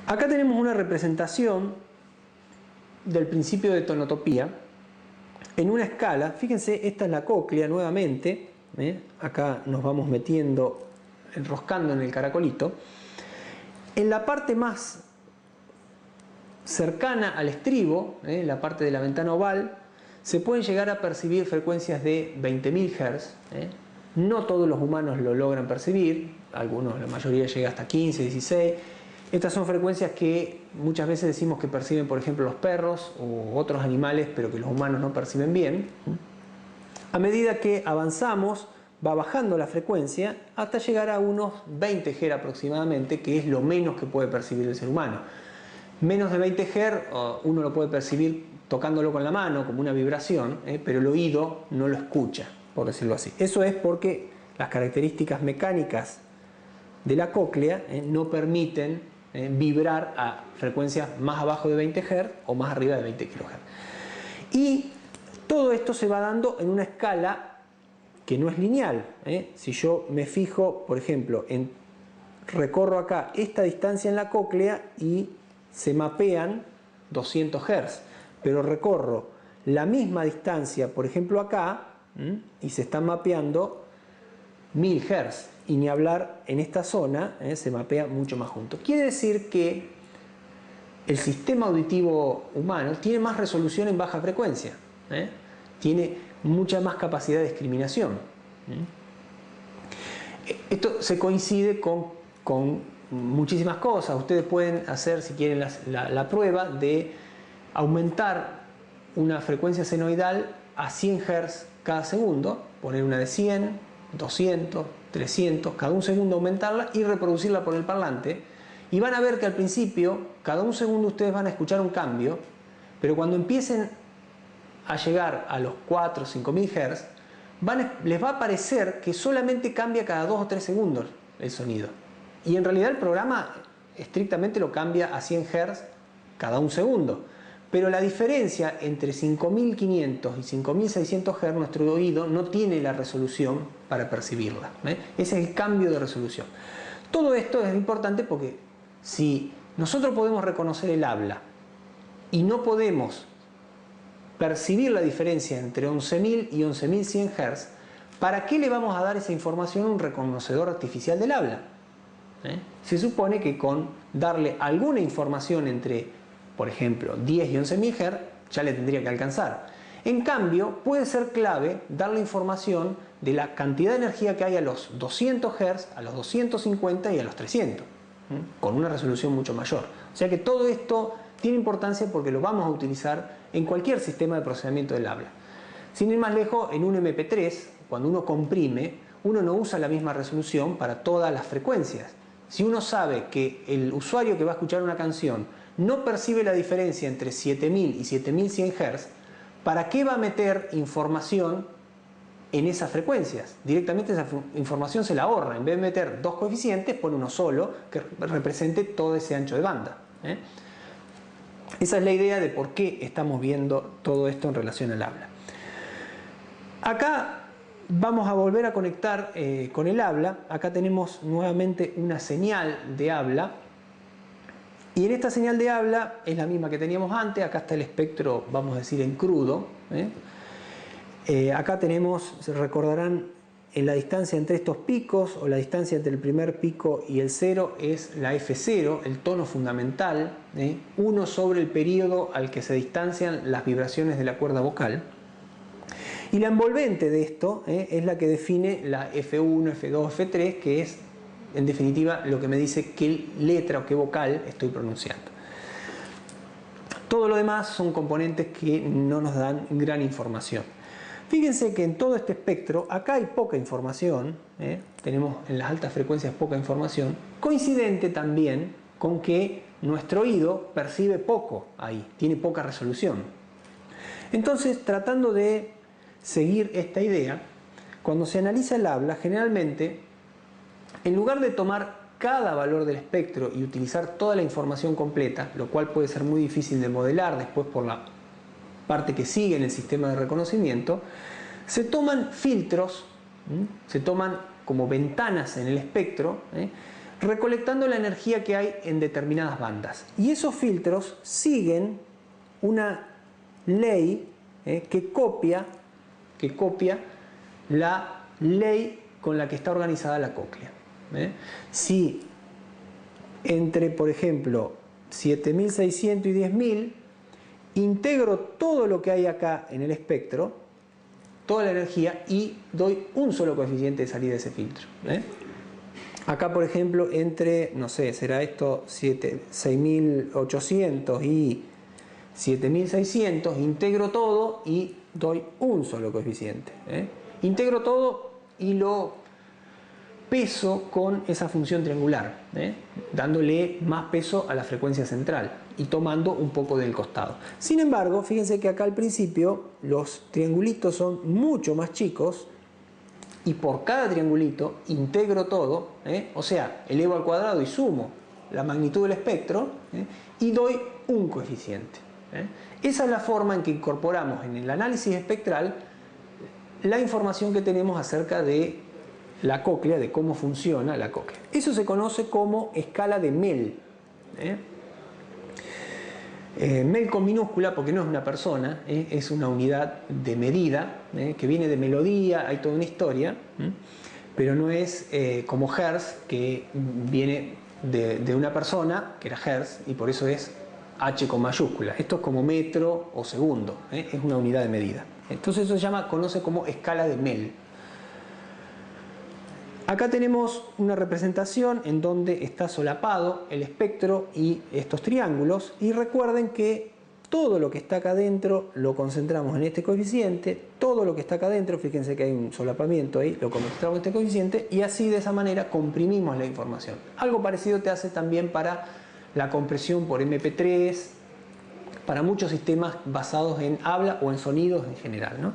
Acá tenemos una representación del principio de tonotopía en una escala. Fíjense, esta es la cóclea nuevamente. Acá nos vamos metiendo, enroscando en el caracolito. En la parte más cercana al estribo, la parte de la ventana oval, se pueden llegar a percibir frecuencias de 20.000 Hz. No todos los humanos lo logran percibir, algunos, la mayoría llega hasta 15, 16. Estas son frecuencias que muchas veces decimos que perciben, por ejemplo, los perros u otros animales, pero que los humanos no perciben bien. A medida que avanzamos, va bajando la frecuencia hasta llegar a unos 20 Hz aproximadamente, que es lo menos que puede percibir el ser humano. Menos de 20 Hz uno lo puede percibir tocándolo con la mano, como una vibración, pero el oído no lo escucha, por decirlo así. Eso es porque las características mecánicas de la cóclea no permiten vibrar a frecuencias más abajo de 20 Hz o más arriba de 20 kHz. Y todo esto se va dando en una escala que no es lineal. Si yo me fijo, por ejemplo, recorro acá esta distancia en la cóclea y se mapean 200 Hz, pero recorro la misma distancia, por ejemplo acá, y se están mapeando 1000 Hz, y ni hablar en esta zona, se mapea mucho más junto. Quiere decir que el sistema auditivo humano tiene más resolución en baja frecuencia, tiene mucha más capacidad de discriminación. Esto se coincide con muchísimas cosas. Ustedes pueden hacer, si quieren, la prueba de aumentar una frecuencia senoidal a 100 Hz cada segundo, poner una de 100, 200, 300, cada un segundo aumentarla y reproducirla por el parlante, y van a ver que al principio, cada un segundo ustedes van a escuchar un cambio, pero cuando empiecen a llegar a los 4 o 5.000 Hz, les va a parecer que solamente cambia cada 2 o 3 segundos el sonido. Y en realidad el programa estrictamente lo cambia a 100 Hz cada un segundo. Pero la diferencia entre 5.500 y 5.600 Hz, nuestro oído no tiene la resolución para percibirla. Ese es el cambio de resolución. Todo esto es importante porque si nosotros podemos reconocer el habla y no podemos percibir la diferencia entre 11.000 y 11.100 Hz, ¿para qué le vamos a dar esa información a un reconocedor artificial del habla? Se supone que con darle alguna información entre, por ejemplo, 10 y 11.000 Hz ya le tendría que alcanzar. En cambio, puede ser clave darle información de la cantidad de energía que hay a los 200 Hz, a los 250 y a los 300, con una resolución mucho mayor. O sea que todo esto tiene importancia porque lo vamos a utilizar en cualquier sistema de procesamiento del habla. Sin ir más lejos, en un MP3, cuando uno comprime, uno no usa la misma resolución para todas las frecuencias. Si uno sabe que el usuario que va a escuchar una canción no percibe la diferencia entre 7000 y 7100 Hz, ¿para qué va a meter información en esas frecuencias? Directamente esa información se la ahorra. En vez de meter dos coeficientes, pone uno solo que represente todo ese ancho de banda. Esa es la idea de por qué estamos viendo todo esto en relación al habla. Acá vamos a volver a conectar con el habla. Acá tenemos nuevamente una señal de habla. Y en esta señal de habla es la misma que teníamos antes. Acá está el espectro, vamos a decir, en crudo. Acá tenemos, se recordarán, en la distancia entre estos picos, o la distancia entre el primer pico y el cero, es la F0, el tono fundamental, 1 sobre el periodo al que se distancian las vibraciones de la cuerda vocal. Y la envolvente de esto es la que define la F1, F2, F3, que es en definitiva lo que me dice qué letra o qué vocal estoy pronunciando. Todo lo demás son componentes que no nos dan gran información. Fíjense que en todo este espectro, acá hay poca información, tenemos en las altas frecuencias poca información, coincidente también con que nuestro oído percibe poco ahí, tiene poca resolución. Entonces, tratando de seguir esta idea, cuando se analiza el habla, generalmente, en lugar de tomar cada valor del espectro y utilizar toda la información completa, lo cual puede ser muy difícil de modelar después por la parte que sigue en el sistema de reconocimiento, se toman filtros, se toman como ventanas en el espectro, recolectando la energía que hay en determinadas bandas. Y esos filtros siguen una ley que copia la ley con la que está organizada la cóclea. Si entre, por ejemplo, 7600 y 10000 integro todo lo que hay acá en el espectro, toda la energía, y doy un solo coeficiente de salida de ese filtro. Acá, por ejemplo, entre, no sé, será esto 6800 y 7600, integro todo y doy un solo coeficiente. Integro todo y lo peso con esa función triangular, dándole más peso a la frecuencia central y tomando un poco del costado. Sin embargo, fíjense que acá al principio los triangulitos son mucho más chicos y por cada triangulito integro todo, o sea, elevo al cuadrado y sumo la magnitud del espectro, y doy un coeficiente. Esa es la forma en que incorporamos en el análisis espectral la información que tenemos acerca de la cóclea, de cómo funciona la cóclea. Eso se conoce como escala de Mel. Mel con minúscula porque no es una persona, es una unidad de medida, que viene de melodía, hay toda una historia, pero no es como Hertz, que viene de una persona, que era Hertz, y por eso es H con mayúscula. Esto es como metro o segundo, es una unidad de medida. Entonces eso se conoce como escala de Mel. Acá tenemos una representación en donde está solapado el espectro y estos triángulos, y recuerden que todo lo que está acá adentro lo concentramos en este coeficiente, todo lo que está acá adentro, fíjense que hay un solapamiento ahí, lo concentramos en este coeficiente, y así de esa manera comprimimos la información. Algo parecido te hace también para la compresión por MP3, para muchos sistemas basados en habla o en sonidos en general, ¿no?